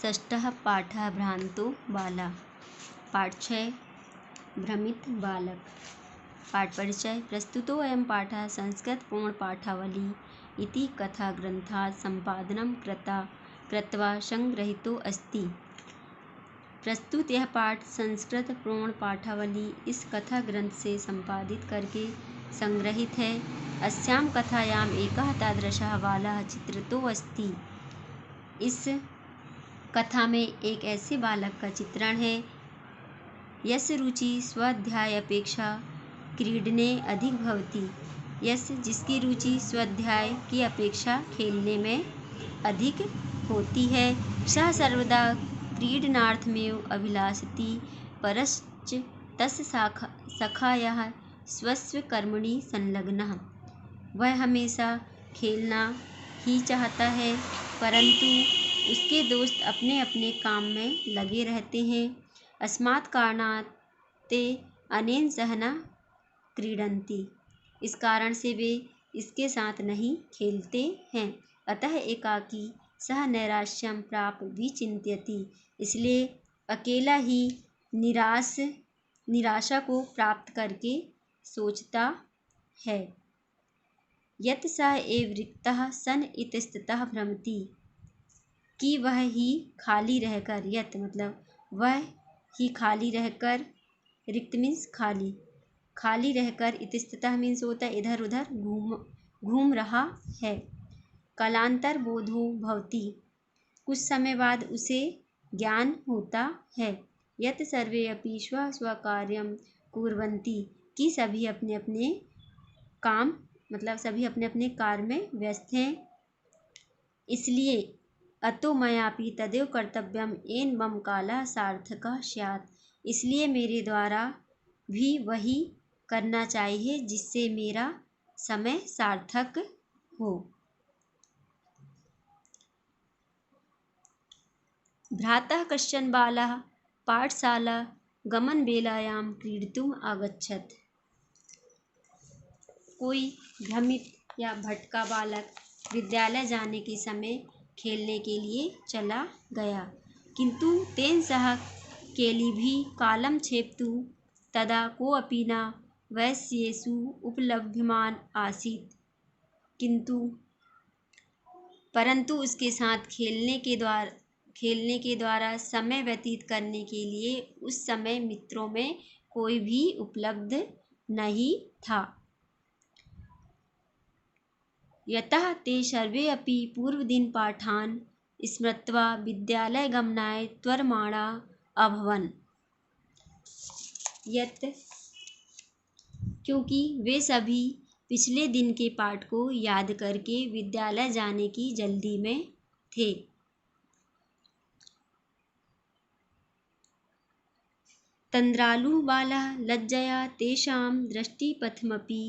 षष्ठः पाठः भ्रांतो बाला। पाठ 6 भ्रमित बालक। पाठ परिचय। प्रस्तुतोऽयं पाठः संस्कृतपूर्णपाठावली इति कथाग्रन्थात् सम्पादनं कृत्वा संगृहीतो अस्ति। प्रस्तुत यह पाठ संस्कृत पूर्णपाठावली इस कथा ग्रंथ से संपादित करके संग्रहित है। अस्यां कथायाम् एकः तादृशः बालः चित्रितो अस्ति। इस कथा में एक ऐसे बालक का चित्रण है यस्य रुचि स्वाध्याय अपेक्षा क्रीडने अधिक भवति। जिसकी रुचि स्वाध्याय की अपेक्षा खेलने में अधिक होती है। सः सर्वदा क्रीडनार्थमेव अभिलषति परश्च तस्य सखायः स्वस्य कर्मणि संलग्नः। वह हमेशा खेलना ही चाहता है, परंतु उसके दोस्त अपने अपने काम में लगे रहते हैं। अस्मात् कारणात् ते अनेन सह न क्रीडन्ति। इस कारण से वे इसके साथ नहीं खेलते हैं। अतः एकाकी सह नैराश्यं प्राप्त विचिन्तयति। इसलिए अकेला ही निराशा को प्राप्त करके सोचता है। यत् सः एव रिक्तः सन इतस्ततः भ्रमति। कि वह ही खाली रहकर, यत् मतलब वह ही खाली रहकर, रिक्त मीन्स खाली रहकर, इतस्ततः मीन्स होता है इधर उधर घूम रहा है। कालांतर बोधो भवति। कुछ समय बाद उसे ज्ञान होता है। यत् सर्वे अपि स्व स्वकार्यं कुर्वन्ति। कि सभी अपने अपने काम मतलब सभी अपने अपने कार्य में व्यस्त हैं। इसलिए अतो मयापि तदेव कर्तव्यम् येन मम कालः सार्थकः स्यात्। इसलिए मेरे द्वारा भी वही करना चाहिए जिससे मेरा समय सार्थक हो। भ्रातः कश्चन बालः पाठशाला गमनवेलायां क्रीडितुम् आगच्छत्। कोई भ्रमित या भटका बालक विद्यालय जाने के समय खेलने के लिए चला गया, किंतु तेन सह केलिभिः कालं क्षेप्तुं तदा कोऽपि न वैश्येषु उपलभ्यमान आसीत्। परंतु उसके साथ खेलने के द्वारा समय व्यतीत करने के लिए उस समय मित्रों में कोई भी उपलब्ध नहीं था। यतः ते सर्वे अपि पूर्वदिन पाठान् स्मृत्वा विद्यालयगमनाय त्वरमाणा अभवन्। क्योंकि वे सभी पिछले दिन के पाठ को याद करके विद्यालय जाने की जल्दी में थे। तन्द्रालु बालः लज्जया तेषां दृष्टिपथमपि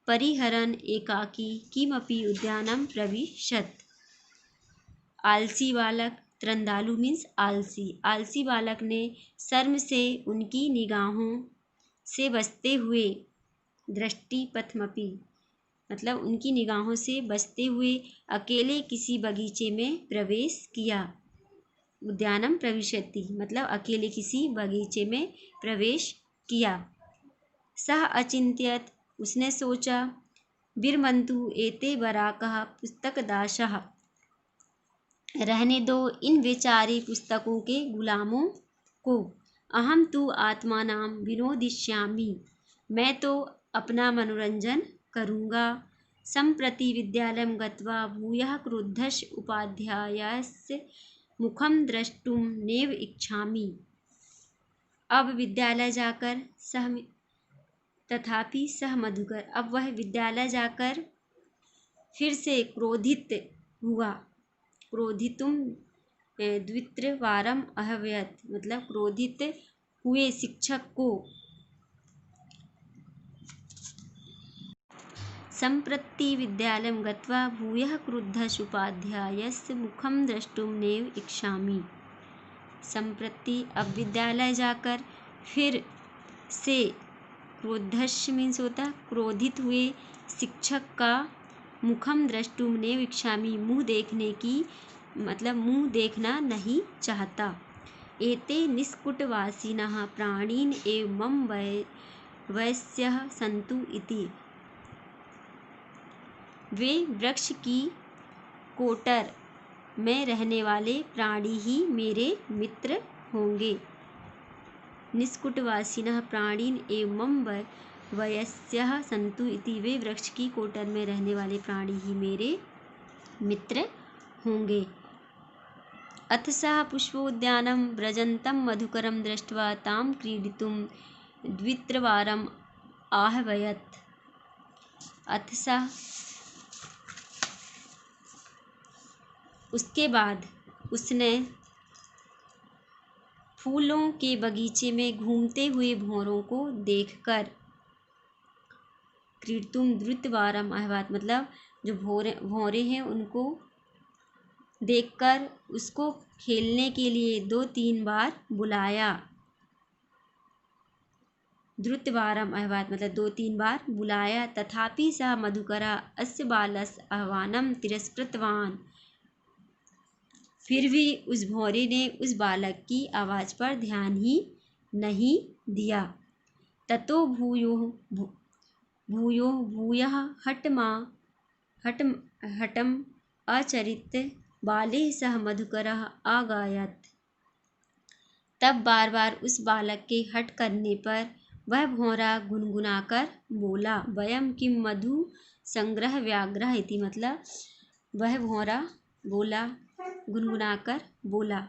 परिहरन् एकाकी किमपि उद्यानं प्रविशत्। आलसी बालक, त्रंदालु मीन्स आलसी बालक ने शर्म से उनकी निगाहों से बचते हुए, दृष्टिपथमपि मतलब उनकी निगाहों से बचते हुए अकेले किसी बगीचे में प्रवेश किया। उद्यानम प्रविशति मतलब अकेले किसी बगीचे में प्रवेश किया। सः अचिंत्यत उसने सोचा, विरमन्तु एते बराकः पुस्तकदासः। रहने दो इन बेचारे पुस्तकों के गुलामों को। अहम तु आत्मानां विनोदिष्यामि। मैं तो अपना मनोरंजन करूँगा। सम्प्रति विद्यालयं गत्वा भूयः क्रुद्धस्य उपाध्यायस्य मुखं द्रष्टुं नैव इच्छामि। अब विद्यालय जाकर तथापि सह मधुकर। अब वह विद्यालय जाकर फिर से क्रोधित हुआ। क्रोधितुम द्वित्रिवारम् अभवत् मतलब क्रोधित हुए शिक्षक को। सम्प्रति विद्यालयं गत्वा भूयः क्रुद्धस्य उपाध्यायस्य मुखं द्रष्टुं नैव इच्छामि। सम्प्रति अब विद्यालय जाकर फिर से क्रोधस्य मीन्स होता क्रोधित हुए शिक्षक का मुखम द्रष्टुम नैव इच्छामि मुँह देखने की मतलब मुँह देखना नहीं चाहता। एते निष्कुटवासिनः प्राणिन एव मम वयस्यः सन्तु इति। वे वृक्ष की कोटर में रहने वाले प्राणी ही मेरे मित्र होंगे। निष्कुटवासिनः प्राणिन एव मम वयस्यः सन्तु इति। वे वृक्ष की कोटर में रहने वाले प्राणी ही मेरे मित्र होंगे। अथ सः पुष्पोद्यानं व्रजन्तं मधुकरं दृष्ट्वा तां क्रीडितुं द्वित्रवारम् आह्वयत्। अथ सः, उसके बाद उसने फूलों के बगीचे में घूमते हुए भंवरों को देखकर, क्रीडितुं द्वित्रवारम् आह्वयत् मतलब जो भंवरे हैं उनको देखकर उसको खेलने के लिए 2-3 बार बुलाया। द्वित्रवारम् आह्वयत् मतलब 2-3 बार बुलाया। तथापि सः मधुकरः अस्य बालस्य आह्वानं तिरस्कृतवान्। फिर भी उस भौरे ने उस बालक की आवाज़ पर ध्यान ही नहीं दिया। ततो भूयः हठम् अचरित बाले सह मधुकरः अगायत्। तब बार बार उस बालक के हठ करने पर वह भौरा गुनगुनाकर बोला, वयम किम मधु संग्रह व्याघ्रः इति। मतलब वह भौरा बोला, गुनगुनाकर बोला,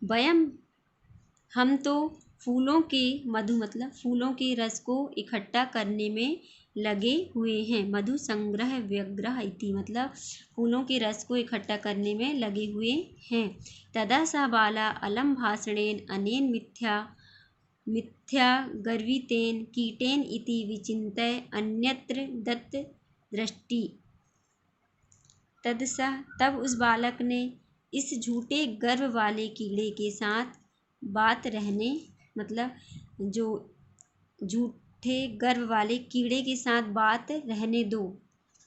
वयम हम तो फूलों के मधु मतलब फूलों के रस को इकट्ठा करने में लगे हुए हैं। मधु संग्रह व्यग्रह इति मतलब फूलों के रस को इकट्ठा करने में लगे हुए हैं। तदा स बाला अलम भाषणेन अनेन मिथ्या गर्वितेन कीटेन इति विचिन्त्य अन्यत्र दत्त दृष्टि। तब उस बालक ने इस झूठे गर्व वाले कीड़े के साथ बात रहने मतलब जो झूठे गर्व वाले कीड़े के साथ बात रहने दो,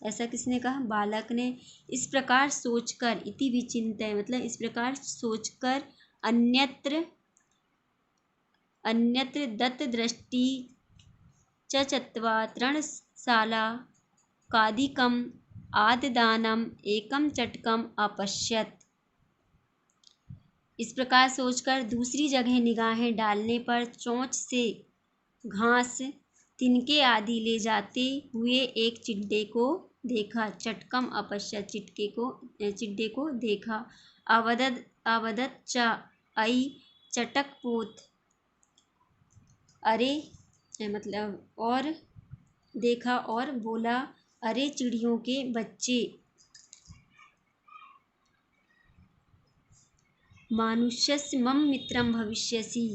ऐसा किसने कहा? बालक ने। इस प्रकार सोचकर, इति विचिन्त्य मतलब इस प्रकार सोचकर, अन्यत्र दत्त दृष्टि चत्वा तृणशाला कादिकम आददानम एकम चटकम अपश्यत। इस प्रकार सोचकर दूसरी जगह निगाहें डालने पर चोंच से घास, तिनके आदि ले जाते हुए एक चिड्डे को देखा। चटकम अपश्यत चिड्डे को देखा। अवदत च अयि चटकपोत, अरे मतलब और देखा और बोला, अरे चिड़ियों के बच्चे, मानुष्यस्य मम मित्रम भविष्यसि,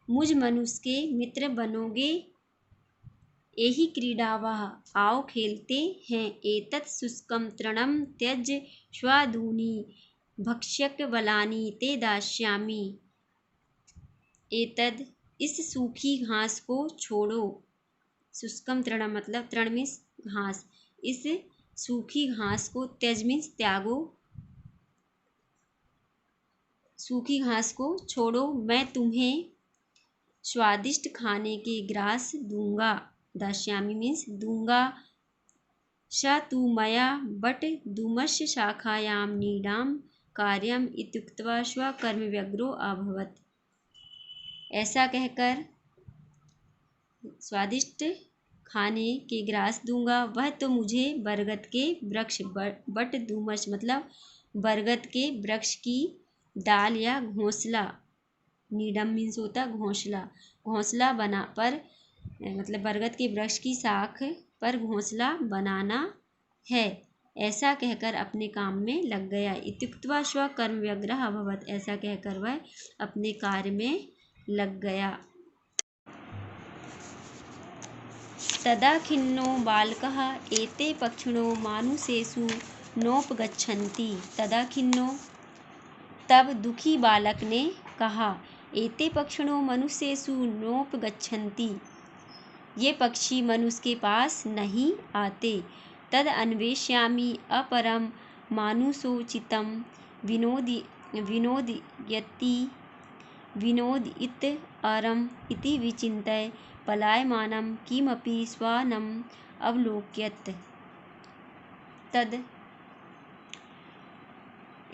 मुझ मनुष्य के मित्र बनोगे। एहि क्रीडावः, आओ खेलते हैं। एतत् शुष्कं तृणं त्यज स्वादूनि भक्ष्यकबलानि ते दास्यामि। एतद, इस सूखी घास को छोड़ो। शुष्कम तृणम मतलब तृण मीन्स घास। इस सूखी घास को, त्यज मीन्स त्यागो, सूखी घास को छोड़ो, मैं तुम्हें स्वादिष्ट खाने के ग्रास दूंगा। दास्यामि मीन्स दूंगा। स तु मया बट धूमस्य शाखायां नीडां कार्यम इत्युक्त्वा स्वकर्म व्यग्रो अभवत्। ऐसा कहकर स्वादिष्ट खाने के ग्रास दूंगा, वह तो मुझे बरगद के वृक्ष, बट धूमस मतलब बरगद के वृक्ष की डाल या घोंसला, नीडम मीन्स होता घोंसला, घोंसला बना पर मतलब बरगद के वृक्ष की शाख पर घोंसला बनाना है। ऐसा कहकर अपने काम में लग गया। इत्युक्त्वा स्वकर्म व्यग्रः अभवत्, ऐसा कहकर वह अपने कार्य में लग गया। तदा खिन्नो बालकः एते पक्षिणो मानुषेषु नोपगच्छन्ति। तदा खिन्नो तब दुखी बालक ने कहा, एते पक्षिणो मनुष्येषु नोपगच्छन्ति, ये पक्षी मनुष्य के पास नहीं आते। तद अन्वेष्यामि अपरम मानुषोचितं विनोदयितरम् इति विचिन्त्य पलायमानं किमपि श्वानम् अवलोकयत्। तद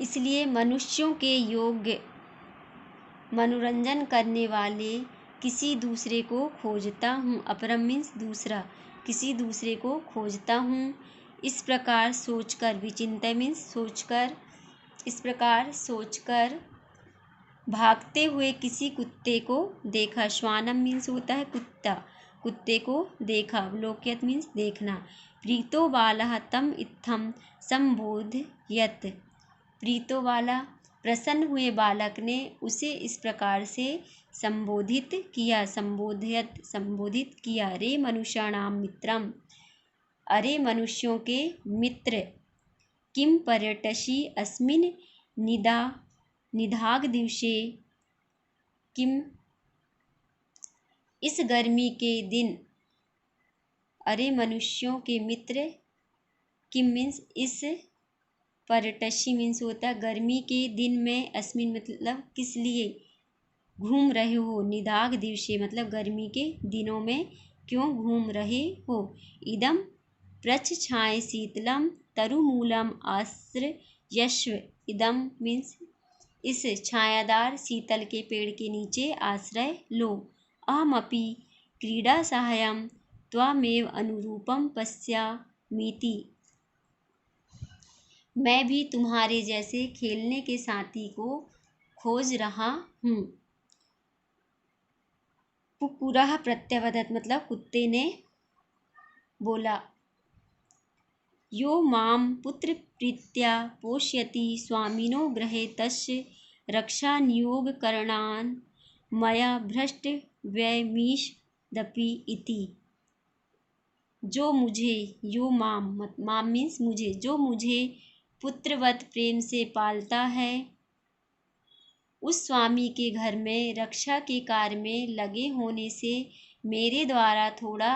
इसलिए मनुष्यों के योग्य मनोरंजन करने वाले किसी दूसरे को खोजता हूँ। अपरम मीन्स दूसरा, किसी दूसरे को खोजता हूँ। इस प्रकार सोचकर, विचिन्त्य मीन्स सोचकर, इस प्रकार सोचकर भागते हुए किसी कुत्ते को देखा। श्वानम मीन्स होता है कुत्ता, कुत्ते को देखा। अवलोक्यत मीन्स देखना। प्रीतो बालः तम इत्थम संबोधयत्। प्रीतो वाला प्रसन्न हुए बालक ने उसे इस प्रकार से संबोधित किया। संबोधित किया। रे मनुष्याणाम मित्रम, अरे मनुष्यों के मित्र, किम पर्यटसि अस्मिन् निदाघ दिवसे, किम इस गर्मी के दिन। अरे मनुष्यों के मित्र, किम मीन्स इस, पर्यटसि मीन्स होता है गर्मी के दिन में, अस्मिन मतलब किस लिए, घूम रहे हो। निदाघ दिवसे मतलब गर्मी के दिनों में क्यों घूम रहे हो। इदम प्रच्छाय शीतलम तरुमूलम आश्रयस्व। इदम मीन्स इस छायादार शीतल के पेड़ के नीचे आश्रय लो। अहमपि क्रीडा सहायम त्वमेव अनुरूपम पश्यामीति। मैं भी तुम्हारे जैसे खेलने के साथी को खोज रहा हूँ। पुपुरः प्रत्यवदत् मतलब कुत्ते ने बोला। यो माम पुत्र प्रीत्या पोष्यति स्वामिनो गृहे तस्य रक्षानियोगकरणान् मया भ्रष्ट व्यमीषदपि इति। जो मुझे, यो माम मीन्स मुझे, जो मुझे पुत्रवत प्रेम से पालता है, उस स्वामी के घर में रक्षा के कार्य में लगे होने से मेरे द्वारा थोड़ा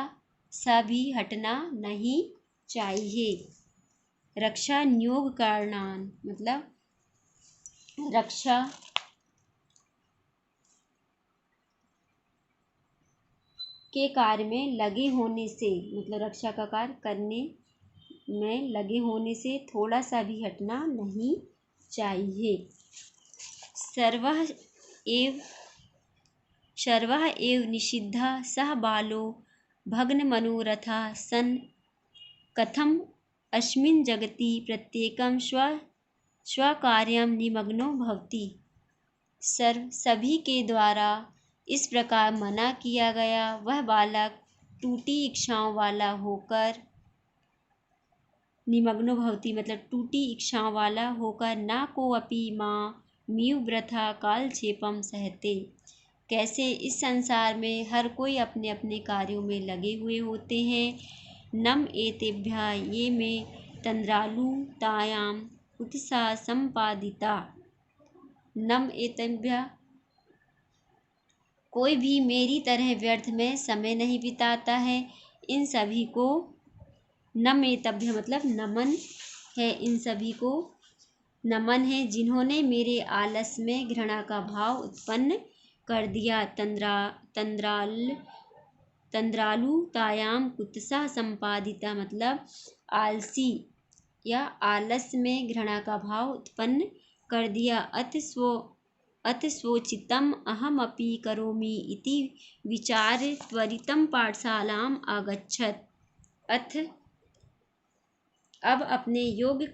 सा भी हटना नहीं चाहिए। रक्षा नियोग कारणान मतलब रक्षा के कार्य में लगे होने से, मतलब रक्षा का कार्य करने में लगे होने से थोड़ा सा भी हटना नहीं चाहिए। सर्वः एव निषिद्धः सः बालो भग्नमनोरथः सन् कथम अस्मिन् जगति प्रत्येकं स्वकार्यं निमग्नो भवति। सभी के द्वारा इस प्रकार मना किया गया वह बालक टूटी इच्छाओं वाला होकर, निमग्नो भवति मतलब टूटी इच्छाओं वाला होकर, ना को अपि माँ मीव वृथा कालक्षेपम सहते। कैसे इस संसार में हर कोई अपने अपने कार्यों में लगे हुए होते हैं। नम एतेभ्यः ये में तंद्रालुतायाम उत्साह संपादिता। नम एतेभ्यः कोई भी मेरी तरह व्यर्थ में समय नहीं बिताता है। इन सभी को, नम एतेभ्य मतलब नमन है, इन सभी को नमन है जिन्होंने मेरे आलस में घृणा का भाव उत्पन्न कर दिया। तंद्रालुतायाम कुत्सा संपादिता मतलब आलसी या आलस में घृणा का भाव उत्पन्न कर दिया। अत स्वोचितम अहमपि करोमि इति विचार्य त्वरितं पाठशालाम आगच्छत्। अथ अब अपने योग्य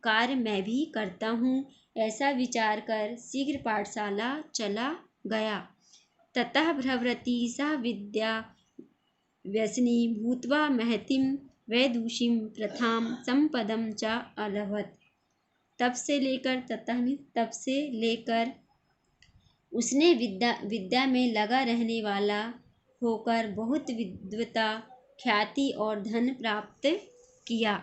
कार्य मैं भी करता हूँ, ऐसा विचार कर शीघ्र पाठशाला चला गया। ततः भ्रवरति सह विद्या व्यसनी भूत्वा महतीं वैदुषीं प्रथां संपदं च अलभत। तब से लेकर उसने विद्या में लगा रहने वाला होकर बहुत विद्वता, ख्याति और धन प्राप्त किया।